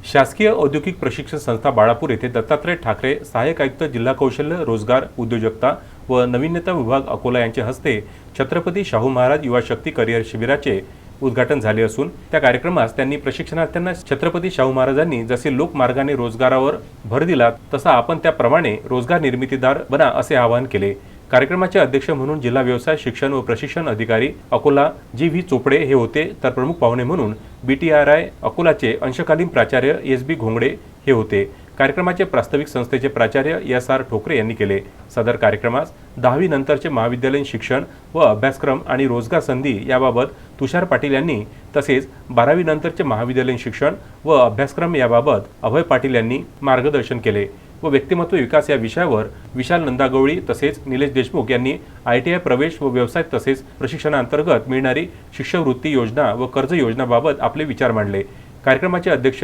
शासकीय औद्योगिक प्रशिक्षण संस्था बाळापूर येथे दत्तात्रय ठाकरे, सहाय्यक आयुक्त, जिल्हा कौशल्य रोजगार उद्योजकता व नवीनता विभाग अकोला यांच्या हस्ते छत्रपती शाहू महाराज युवा शक्ती करिअर शिबिराचे उद्घाटन झाले असून त्या कार्यक्रमास त्यांनी प्रशिक्षणार्थ्यांना छत्रपती शाहू महाराजांनी जसे लोकमार्गाने रोजगारावर भर दिला तसा आपण त्याप्रमाणे रोजगार निर्मितीदार बना असे आवाहन केले। कार्यक्रमाचे अध्यक्ष म्हणून जिल्हा व्यवसाय शिक्षण व प्रशिक्षण अधिकारी अकोला जी.व्ही. चोपडे हे होते, तर प्रमुख पाहुणे म्हणून BTRI अकोलाचे अंशकालीन प्राचार्य SB. घोंगडे हे होते। कार्यक्रमाचे प्रास्ताविक संस्थेचे प्राचार्य SR. ठोकरे यांनी केले। सदर कार्यक्रमास 10वी नंतरचे महाविद्यालयीन शिक्षण व अभ्यासक्रम आणि रोजगार संधी याबाबत तुषार पाटील यांनी, तसेच 12वी नंतरचे महाविद्यालयीन शिक्षण व अभ्यासक्रम याबाबत अभय पाटील यांनी मार्गदर्शन केले व व्यक्तिमत्व विकास या विषयावर विशाल नंदागवळी तसेच निलेश देशमुख यांनी ITI प्रवेश व व्यवसाय तसेच प्रशिक्षणांतर्गत मिळणारी शिष्यवृत्ती योजना व कर्ज योजनाबाबत आपले विचार मांडले। कार्यक्रमाचे अध्यक्ष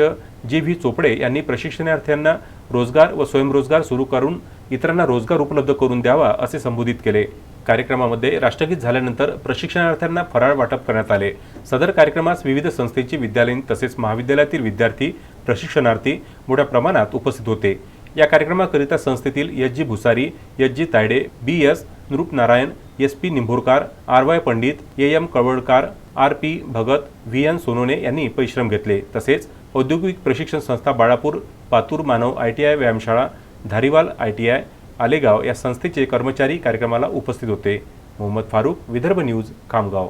जी.व्ही. चोपडे यांनी प्रशिक्षणार्थ्यांना रोजगार व स्वयंरोजगार सुरू करून इतरांना रोजगार उपलब्ध करून द्यावा असे संबोधित केले। कार्यक्रमामध्ये राष्ट्रगीत झाल्यानंतर प्रशिक्षणार्थ्यांना फराळ वाटप करण्यात आले। सदर कार्यक्रमास विविध संस्थेची विद्यालयीन तसेच महाविद्यालयातील विद्यार्थी प्रशिक्षणार्थी मोठ्या प्रमाणात उपस्थित होते। या कार्यक्रमाकरिता संस्थेतील SG. Bhusari, SG. Tayde, BS. नृपनारायण, SP. Nimbhorkar, RY. Pandit, AM. कळवळकर, RP. Bhagat, VN. Sonone यांनी परिश्रम घेतले। तसेच औद्योगिक प्रशिक्षण संस्था बाळापूर, पातूर मानव ITI व्यायामशाळा, धारीवाल ITI आलेगाव या संस्थेचे कर्मचारी कार्यक्रमाला उपस्थित होते। मोहम्मद फारूक, विदर्भ न्यूज, खामगाव।